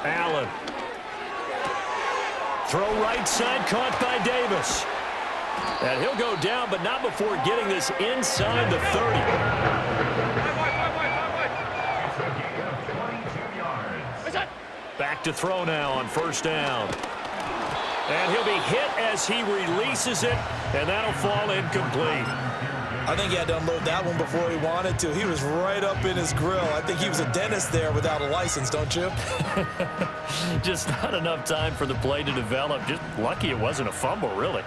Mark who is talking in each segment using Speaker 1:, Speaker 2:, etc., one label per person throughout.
Speaker 1: Allen. Throw right side, caught by Davis. And he'll go down, but not before getting this inside the 30. Back to throw now on first down. And he'll be hit as he releases it, and that'll fall incomplete.
Speaker 2: I think he had to unload that one before he wanted to. He was right up in his grill. I think he was a dentist there without a license, don't you?
Speaker 1: Just not enough time for the play to develop. Just lucky it wasn't a fumble, really.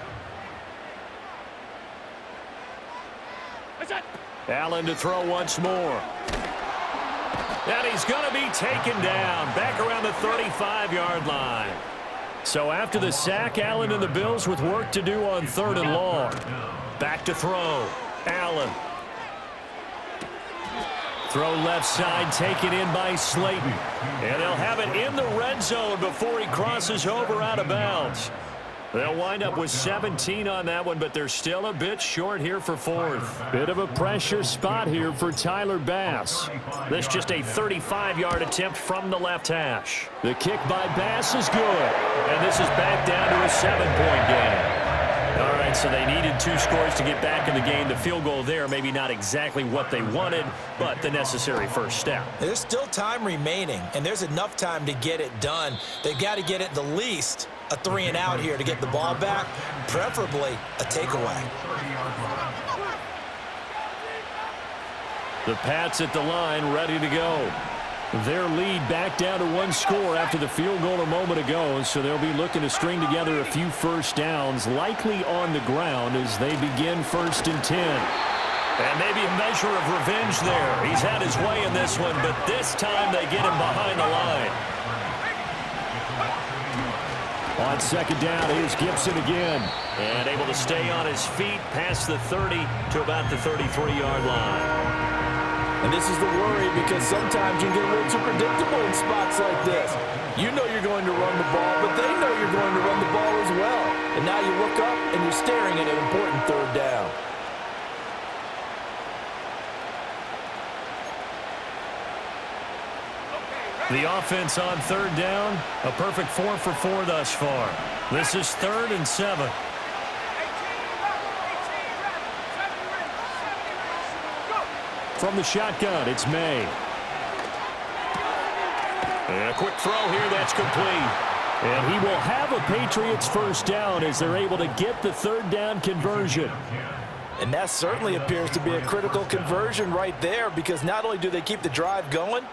Speaker 1: Allen to throw once more. And he's going to be taken down back around the 35-yard line. So after the sack, Allen and the Bills with work to do on 3rd and long. Back to throw. Allen. Throw left side, taken in by Slayton. And they'll have it in the red zone before he crosses over out of bounds. They'll wind up with 17 on that one, but they're still a bit short here for 4th. Bit of a pressure spot here for Tyler Bass. This just a 35-yard attempt from the left hash. The kick by Bass is good, and this is back down to a 7-point game. All right, so they needed 2 scores to get back in the game. The field goal there, maybe not exactly what they wanted, but the necessary first step.
Speaker 2: There's still time remaining, and there's enough time to get it done. They've got to get it the least a 3-and-out here to get the ball back, preferably a takeaway.
Speaker 1: The Pats at the line, ready to go. Their lead back down to 1 score after the field goal a moment ago, so they'll be looking to string together a few first downs, likely on the ground as they begin 1st and 10. And maybe a measure of revenge there. He's had his way in this one, but this time they get him behind the line. On 2nd down, here's Gibson again. And able to stay on his feet past the 30 to about the 33-yard line.
Speaker 2: And this is the worry because sometimes you can get a little too predictable in spots like this. You know you're going to run the ball, but they know you're going to run the ball as well. And now you look up and you're staring at an important 3rd down.
Speaker 1: The offense on 3rd down, a perfect 4 for 4 thus far. This is 3rd and 7. From the shotgun, it's May. And a quick throw here, that's complete. And he will have a Patriots first down as they're able to get the 3rd down conversion.
Speaker 2: And that certainly appears to be a critical conversion right there because not only do they keep the drive going,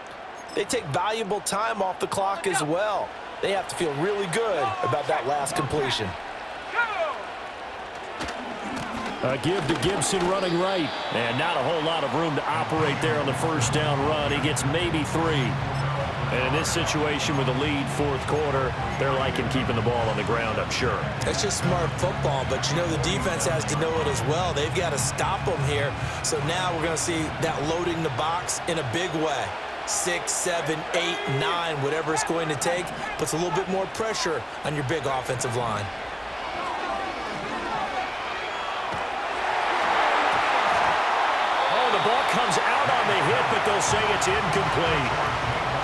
Speaker 2: they take valuable time off the clock as well. They have to feel really good about that last completion.
Speaker 1: A give to Gibson running right. And not a whole lot of room to operate there on the first down run. He gets maybe 3. And in this situation with a lead 4th quarter, they're liking keeping the ball on the ground, I'm sure.
Speaker 2: It's just smart football, but you know the defense has to know it as well. They've got to stop them here. So now we're going to see that loading the box in a big way. 6, 7, 8, 9, whatever it's going to take, puts a little bit more pressure on your big offensive line.
Speaker 1: Oh, the ball comes out on the hit, but they'll say it's incomplete.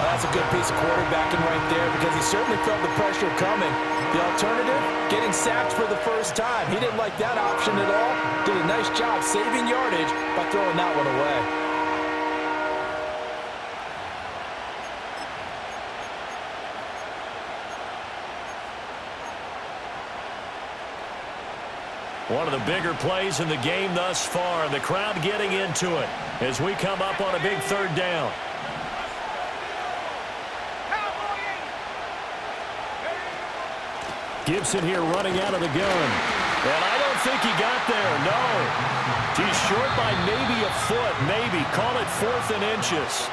Speaker 2: Well, that's a good piece of quarterbacking right there because he certainly felt the pressure coming. The alternative, getting sacked for the first time. He didn't like that option at all. Did a nice job saving yardage by throwing that one away.
Speaker 1: One of the bigger plays in the game thus far. The crowd getting into it as we come up on a big 3rd down. Gibson here running out of the gun. And I don't think he got there, no. He's short by maybe a foot, maybe. Call it 4th and inches.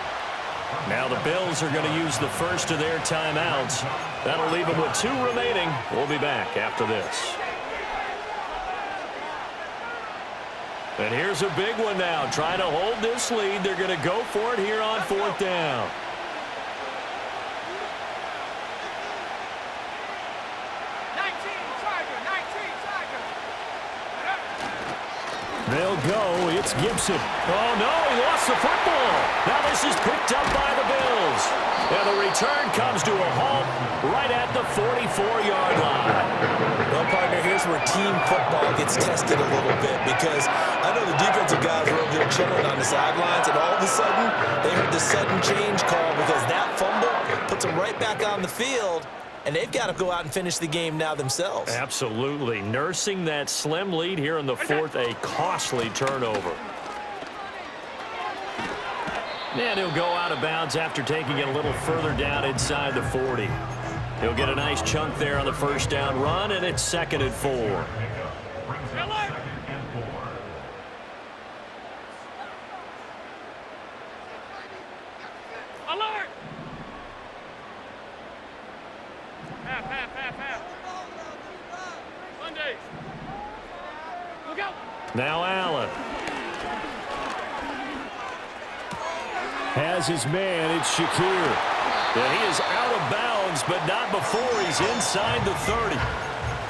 Speaker 1: Now the Bills are going to use the first of their timeouts. That'll leave them with 2 remaining. We'll be back after this. And here's a big one now. Trying to hold this lead. They're going to go for it here on 4th down. They'll go. It's Gibson. Oh, no, he lost the football. Now this is picked up by the Bills. And the return comes to a halt right at the 44-yard line.
Speaker 2: Well, partner, here's where team football gets tested a little bit because I know the defensive guys were over there chilling on the sidelines, and all of a sudden, they heard the sudden change call because that fumble puts them right back on the field, and they've got to go out and finish the game now themselves.
Speaker 1: Absolutely. Nursing that slim lead here in the fourth, a costly turnover. And he'll go out of bounds after taking it a little further down inside the 40. He'll get a nice chunk there on the first down run, and it's 2nd and 4.
Speaker 3: Alert! Half. Mondays. Look out!
Speaker 1: Now Allen. Has his man, it's Shakir. And he is out of bounds, but not before he's inside the 30.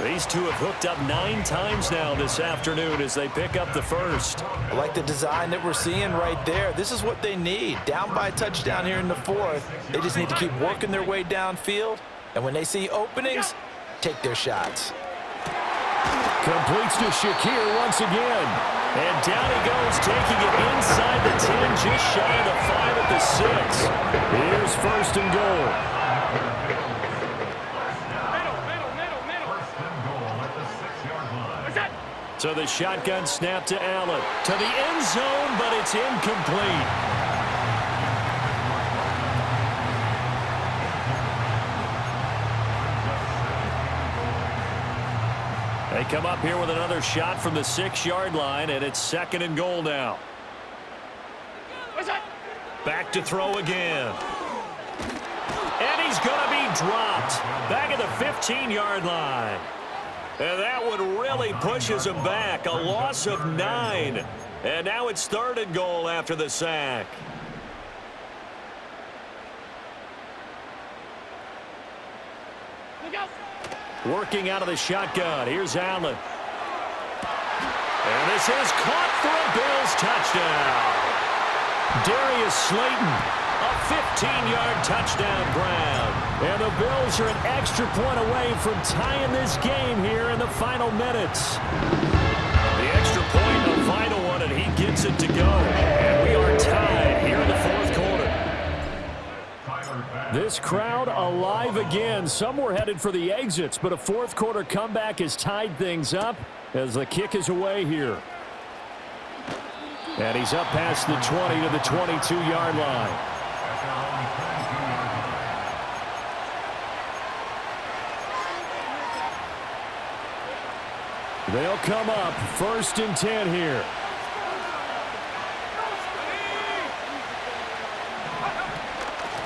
Speaker 1: These two have hooked up 9 times now this afternoon as they pick up the first.
Speaker 2: I like the design that we're seeing right there. This is what they need. Down by a touchdown here in the fourth. They just need to keep working their way downfield. And when they see openings, take their shots.
Speaker 1: Completes to Shakir once again. And down he goes, taking it inside the 10, just shy of the 5 at the 6. Here's 1st and goal.
Speaker 3: Middle.
Speaker 1: So the shotgun snap to Allen. To the end zone, but it's incomplete. They come up here with another shot from the 6-yard line, and it's 2nd and goal now. Back to throw again. And he's going to be dropped. Back at the 15-yard line. And that one really pushes him back. A loss of 9. And now it's 3rd and goal after the sack.
Speaker 3: Look out!
Speaker 1: Working out of the shotgun. Here's Allen. And this is caught for a Bills touchdown. Darius Slayton, a 15-yard touchdown grab. And the Bills are an extra point away from tying this game here in the final minutes. The extra point, a vital one, and he gets it to go. And we are tied here in the fourth quarter. This crowd alive again. Some were headed for the exits, but a fourth quarter comeback has tied things up as the kick is away here. And he's up past the 20 to the 22-yard line. They'll come up 1st and 10 here.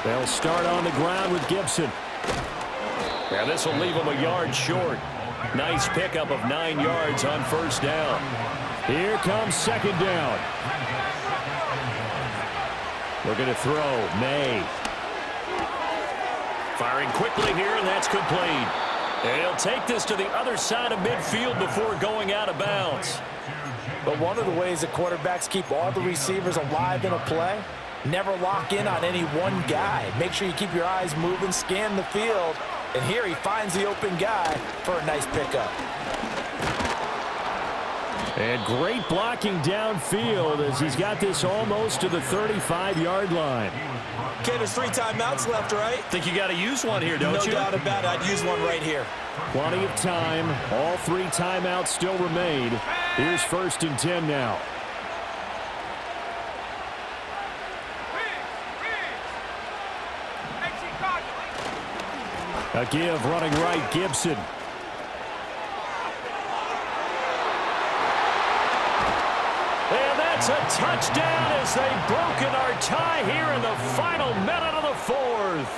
Speaker 1: They'll start on the ground with Gibson. And this will leave him a yard short. Nice pickup of 9 yards on 1st down. Here comes 2nd down. Looking to throw. May. Firing quickly here, and that's complete. And he'll take this to the other side of midfield before going out of bounds.
Speaker 2: But one of the ways that quarterbacks keep all the receivers alive in a play, never lock in on any one guy. Make sure you keep your eyes moving, scan the field. And here he finds the open guy for a nice pickup.
Speaker 1: And great blocking downfield as he's got this almost to the 35-yard line.
Speaker 2: Okay, there's 3 timeouts left, right?
Speaker 1: Think you got to use one here, don't you?
Speaker 2: No doubt about it. I'd use one right here.
Speaker 1: Plenty of time. All 3 timeouts still remain. Here's 1st and 10 now. A give running right, Gibson. And that's a touchdown as they've broken our tie here in the final minute of the fourth.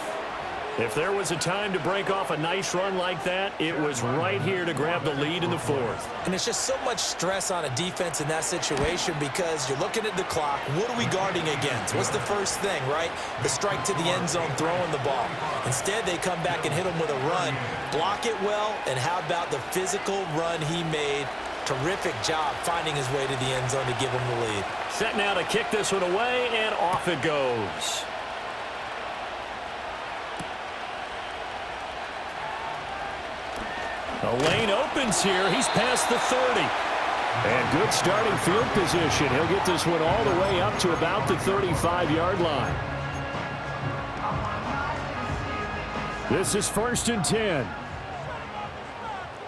Speaker 1: If there was a time to break off a nice run like that, it was right here to grab the lead in the fourth.
Speaker 2: And it's just so much stress on a defense in that situation because you're looking at the clock. What are we guarding against? What's the first thing, right? The strike to the end zone, throwing the ball. Instead, they come back and hit him with a run. Block it well, and how about the physical run he made? Terrific job finding his way to the end zone to give him the lead.
Speaker 1: Set now to kick this one away, and off it goes. The lane opens here. He's past the 30. And good starting field position. He'll get this one all the way up to about the 35-yard line. This is 1st and 10.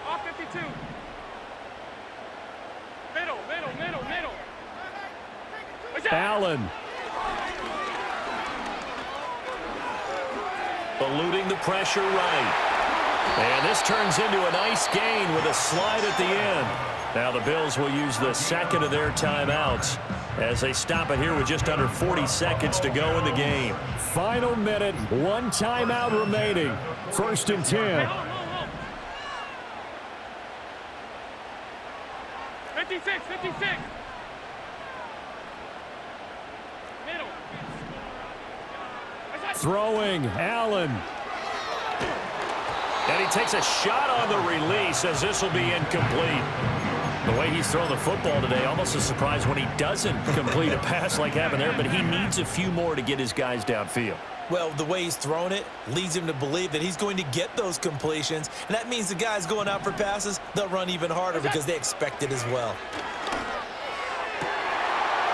Speaker 3: Off 52. Middle.
Speaker 1: Allen. Eluding the pressure right. And this turns into a nice gain with a slide at the end. Now the Bills will use the second of their timeouts as they stop it here with just under 40 seconds to go in the game. Final minute, one timeout remaining. 1st and 10.
Speaker 3: 56. Middle.
Speaker 1: Throwing, Allen. And he takes a shot on the release as this will be incomplete. The way he's thrown the football today, almost a surprise when he doesn't complete a pass like having there, but he needs a few more to get his guys downfield.
Speaker 2: Well, the way he's thrown it leads him to believe that he's going to get those completions, and that means the guys going out for passes, they'll run even harder because they expect it as well.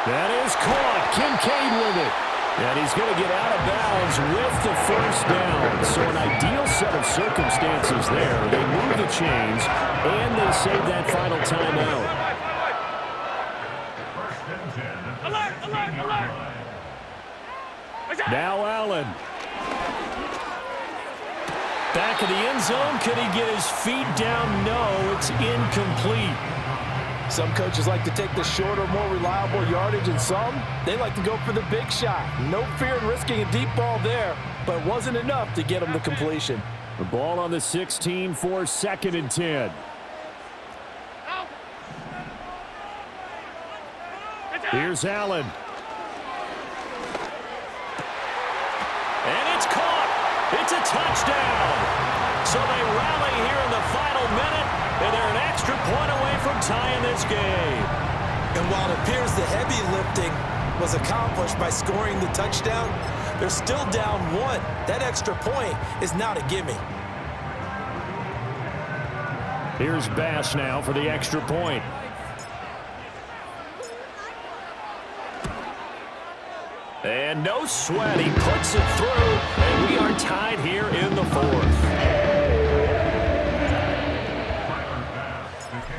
Speaker 1: That is caught. Kincaid with it. And he's going to get out of bounds with the first down. So an ideal set of circumstances there. They move the chains, and they save that final timeout.
Speaker 3: Alert.
Speaker 1: Now Allen. Back in the end zone. Could he get his feet down? No, it's incomplete.
Speaker 4: Some coaches like to take the shorter, more reliable yardage, and some, they like to go for the big shot. No fear in risking a deep ball there, but it wasn't enough to get him the completion.
Speaker 1: The ball on the 16 for 2nd and 10. Here's Allen. And it's caught. It's a touchdown. So they rally here in the final minute, and they're an extra point away from tying this game.
Speaker 2: And while it appears the heavy lifting was accomplished by scoring the touchdown, they're still down one. That extra point is not a gimme.
Speaker 1: Here's Bass now for the extra point. And no sweat. He puts it through, and we are tied here in the 4th.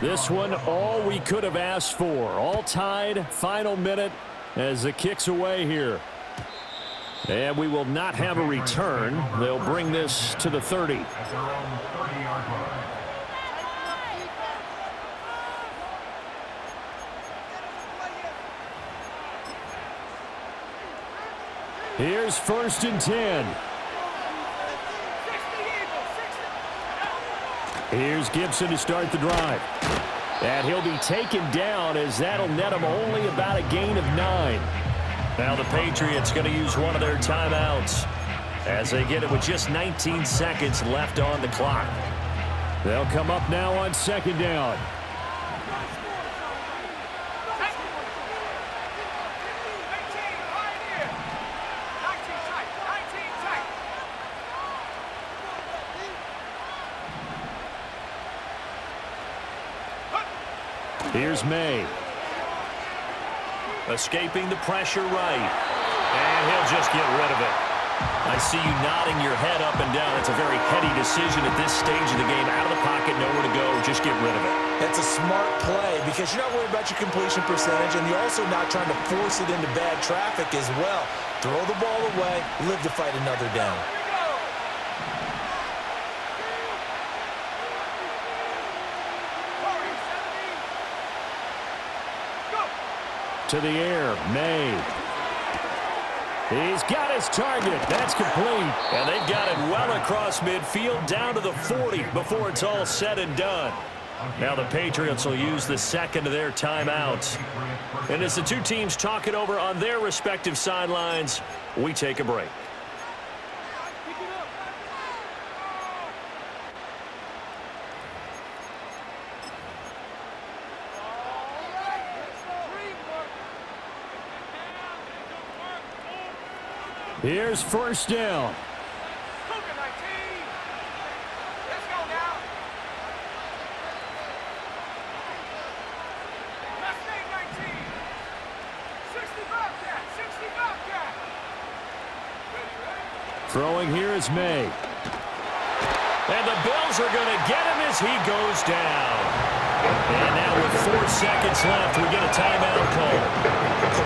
Speaker 1: This one, all we could have asked for. All tied, final minute as the kick's away here. And we will not have a return. They'll bring this to the 30. Here's 1st and 10. Here's Gibson to start the drive. And he'll be taken down as that'll net him only about a gain of 9. Now the Patriots going to use one of their timeouts as they get it with just 19 seconds left on the clock. They'll come up now on 2nd down. Here's May. Escaping the pressure right. And he'll just get rid of it. I see you nodding your head up and down. It's a very heady decision at this stage of the game. Out of the pocket, nowhere to go. Just get rid of it.
Speaker 2: That's a smart play because you're not worried about your completion percentage, and you're also not trying to force it into bad traffic as well. Throw the ball away, live to fight another down.
Speaker 1: To the air, May. He's got his target. That's complete. And they've got it well across midfield down to the 40 before it's all said and done. Now the Patriots will use the second of their timeouts. And as the two teams talk it over on their respective sidelines, we take a break. Here's 1st down. Throwing here is May. And the Bills are going to get him as he goes down. And now with 4 seconds left, we get a timeout call.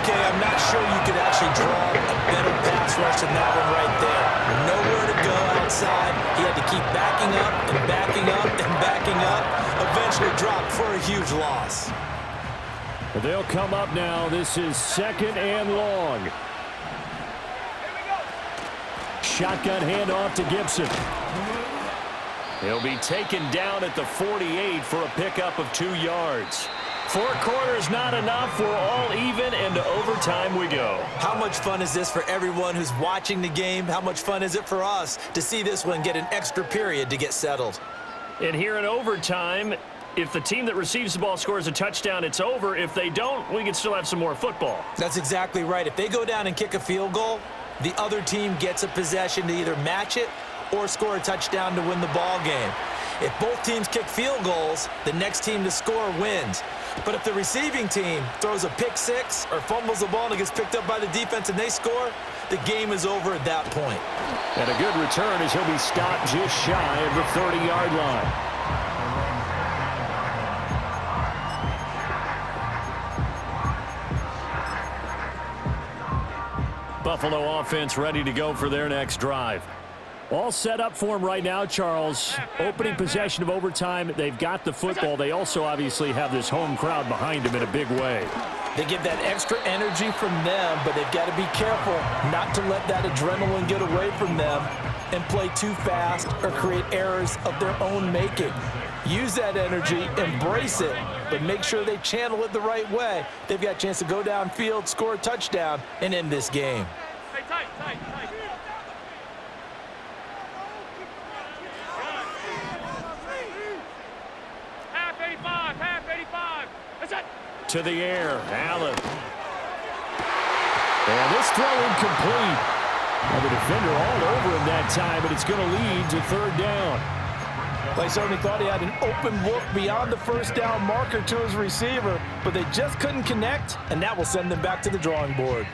Speaker 2: Okay, I'm not sure you could actually draw a better pass rush than that one right there. Nowhere to go outside. He had to keep backing up and backing up and backing up. Eventually dropped for a huge loss.
Speaker 1: They'll come up now. This is 2nd and long. Shotgun handoff to Gibson. He'll be taken down at the 48 for a pickup of 2 yards. 4 quarters not enough. We're all even, and to overtime we go.
Speaker 2: How much fun is this for everyone who's watching the game? How much fun is it for us to see this one get an extra period to get settled?
Speaker 1: And here in overtime, if the team that receives the ball scores a touchdown, it's over. If they don't, we can still have some more football.
Speaker 2: That's exactly right. If they go down and kick a field goal, the other team gets a possession to either match it or score a touchdown to win the ball game. If both teams kick field goals, the next team to score wins. But if the receiving team throws a pick six or fumbles the ball and it gets picked up by the defense and they score, the game is over at that point.
Speaker 1: And a good return as he'll be stopped just shy of the 30-yard line. Buffalo offense ready to go for their next drive. All set up for them right now, Charles. Opening possession of overtime. They've got the football. They also obviously have this home crowd behind them in a big way.
Speaker 4: They get that extra energy from them, but they've got to be careful not to let that adrenaline get away from them and play too fast or create errors of their own making. Use that energy, embrace it, but make sure they channel it the right way. They've got a chance to go downfield, score a touchdown, and end this game.
Speaker 3: Hey, tight, tight, tight. Half 85, half 85. That's it.
Speaker 1: To the air, Allen. And this throw incomplete. And the defender all over him that time, but it's going to lead to 3rd down.
Speaker 4: They certainly thought he had an open look beyond the first down marker to his receiver, but they just couldn't connect, and that will send them back to the drawing board.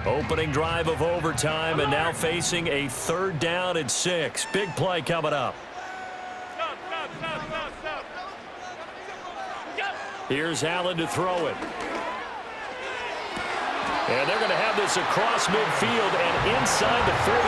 Speaker 1: Opening drive of overtime, and now facing a 3rd down and 6. Big play coming up.
Speaker 3: Stop, stop, stop, stop, stop. Go.
Speaker 1: Here's Allen to throw it. And they're going to have this across midfield and inside the 45.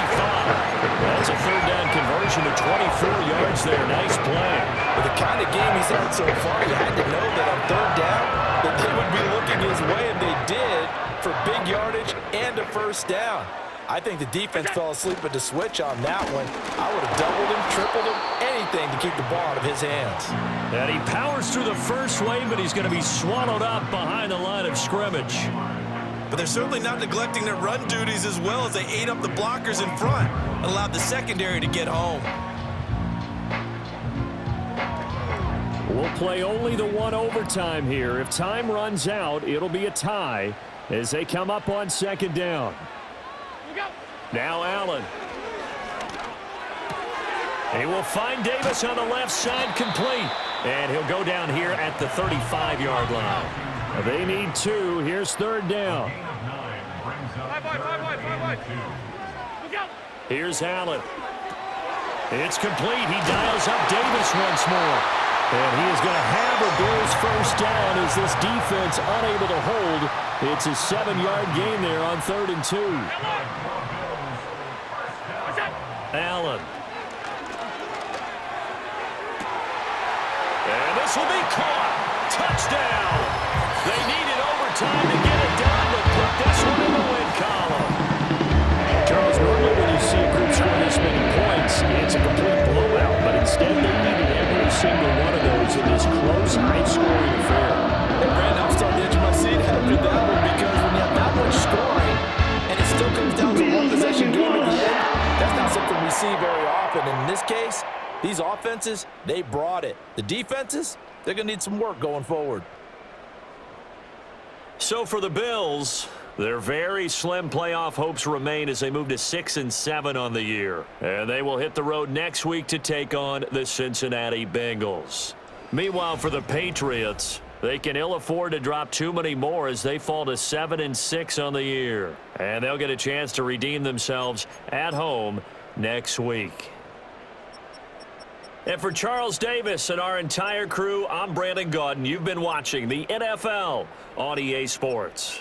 Speaker 1: That's a 3rd down conversion to 24 yards there. Nice play.
Speaker 4: With the kind of game he's had so far, you had to know that on 3rd down that they would be looking his way, and they did, for big yardage and a 1st down. I think the defense fell asleep at the switch on that one. I would have doubled him, tripled him, anything to keep the ball out of his hands.
Speaker 1: And he powers through the first wave, but he's going to be swallowed up behind the line of scrimmage.
Speaker 2: But they're certainly not neglecting their run duties as well as they ate up the blockers in front and allowed the secondary to get home.
Speaker 1: We'll play only the 1 overtime here. If time runs out, it'll be a tie as they come up on 2nd down.
Speaker 3: Go.
Speaker 1: Now Allen. He will find Davis on the left side, complete. And he'll go down here at the 35-yard line. They need 2. Here's 3rd down.
Speaker 3: 5 wide, 5 wide. Go.
Speaker 1: Here's Allen. It's complete. He dials up Davis once more. And he is going to have a Bills 1st down as this defense unable to hold. It's a 7-yard gain there on 3rd and 2. Allen. And this will be caught. Touchdown. They needed overtime to get it done, but put this one in the win column. Charles, normally when you see a group score this many points, it's a complete blowout, but instead they needed every single one of those in this close, high-scoring affair.
Speaker 4: And Brandon, I'm starting to edge my seat after that one because when you have that much scoring and it still comes down to one possession game at the end, that's not something we see very often. And in this case, these offenses, they brought it. The defenses, they're going to need some work going forward.
Speaker 1: So for the Bills, their very slim playoff hopes remain as they move to 6-7 on the year. And they will hit the road next week to take on the Cincinnati Bengals. Meanwhile, for the Patriots, they can ill afford to drop too many more as they fall to 7-6 on the year. And they'll get a chance to redeem themselves at home next week. And for Charles Davis and our entire crew, I'm Brandon Gaudin. You've been watching the NFL on EA Sports.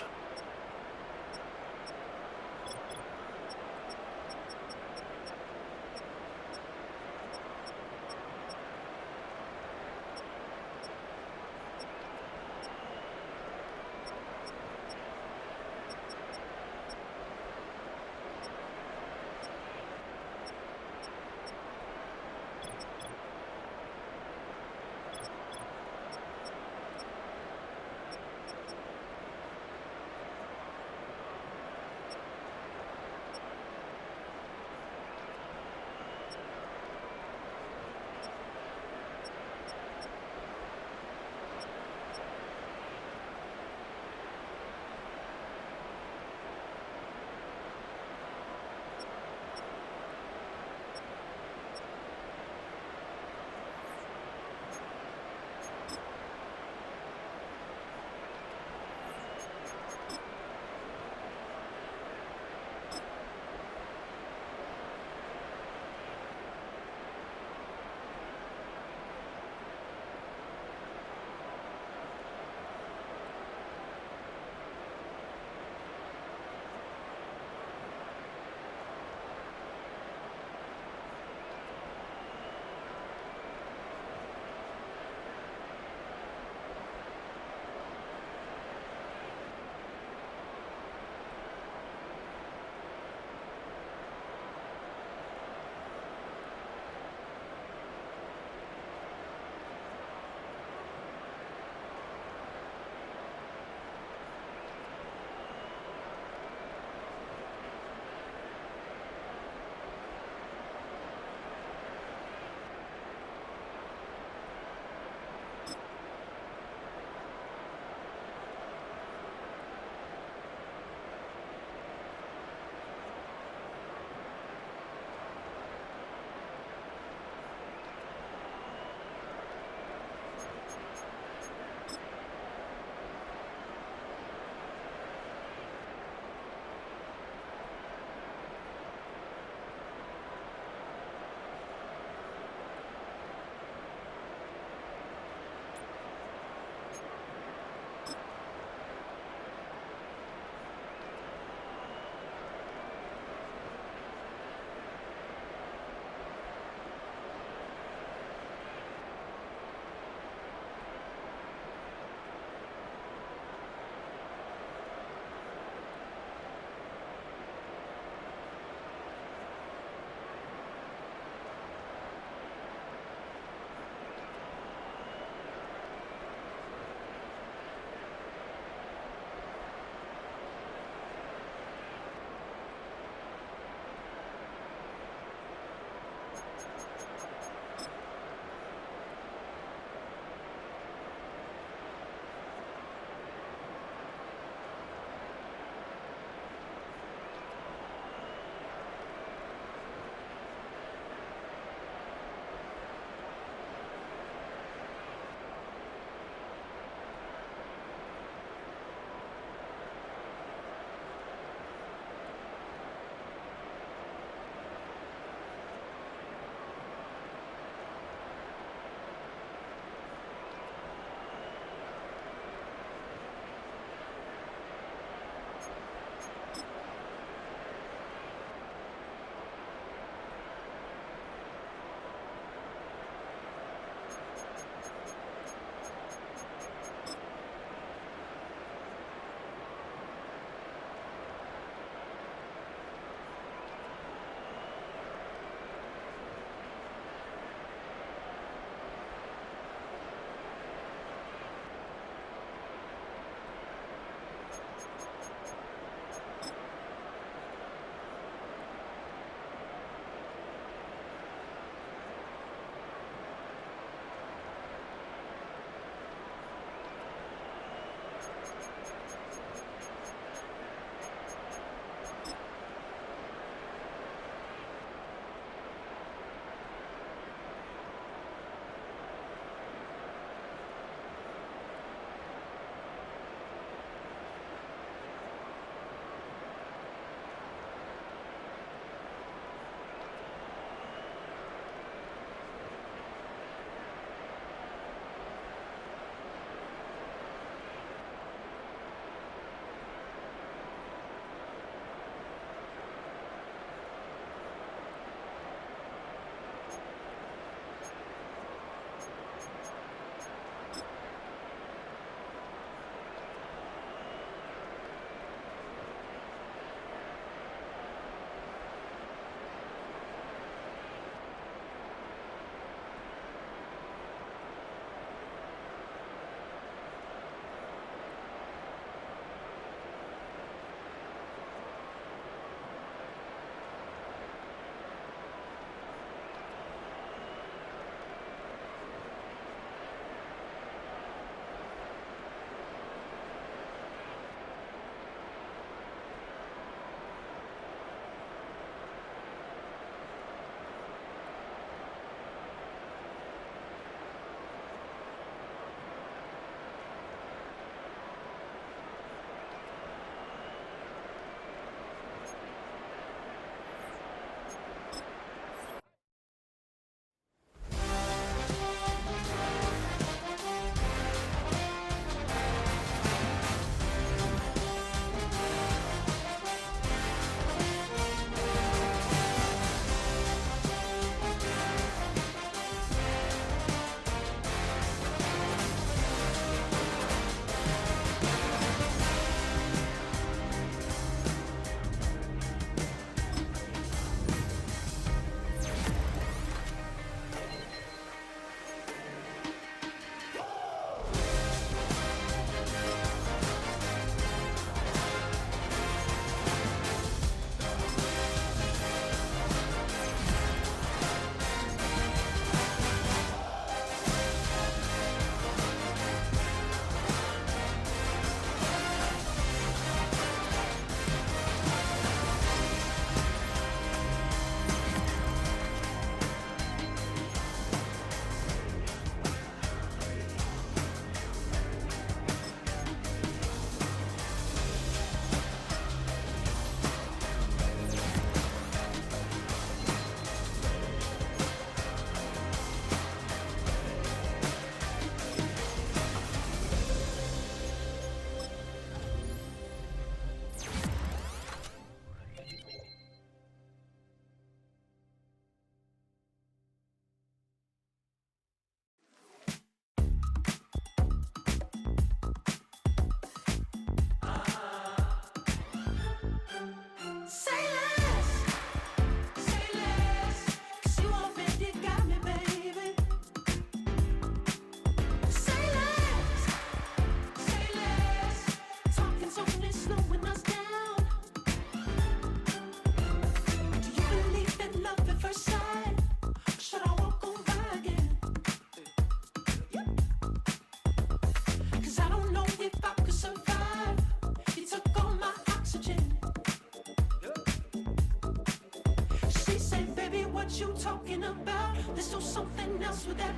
Speaker 5: what you talking about. Let's do something else with that.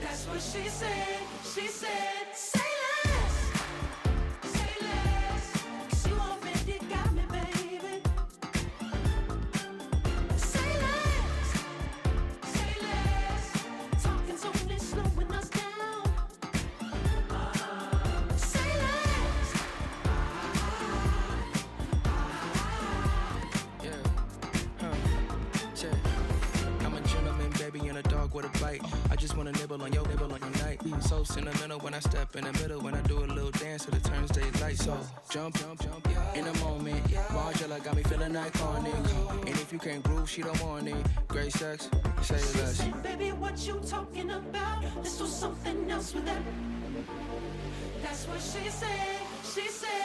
Speaker 5: That's what she said. She said, say less. Say less. 'Cause you already got me, baby. Say less. Say less. Talking's only slowing us down. Say less.
Speaker 6: I'm a gentleman, baby, and a dog with a bite. I just wanna nibble on your night. So sentimental when I step in the middle. When I do a little dance till it turns daylight. So jump, in a moment. Margella got me feeling iconic. And if you can't groove, she don't want it. Great sex, say less.
Speaker 5: She said, baby, what you talking about? Let's do something else with that. That's what she said. She said.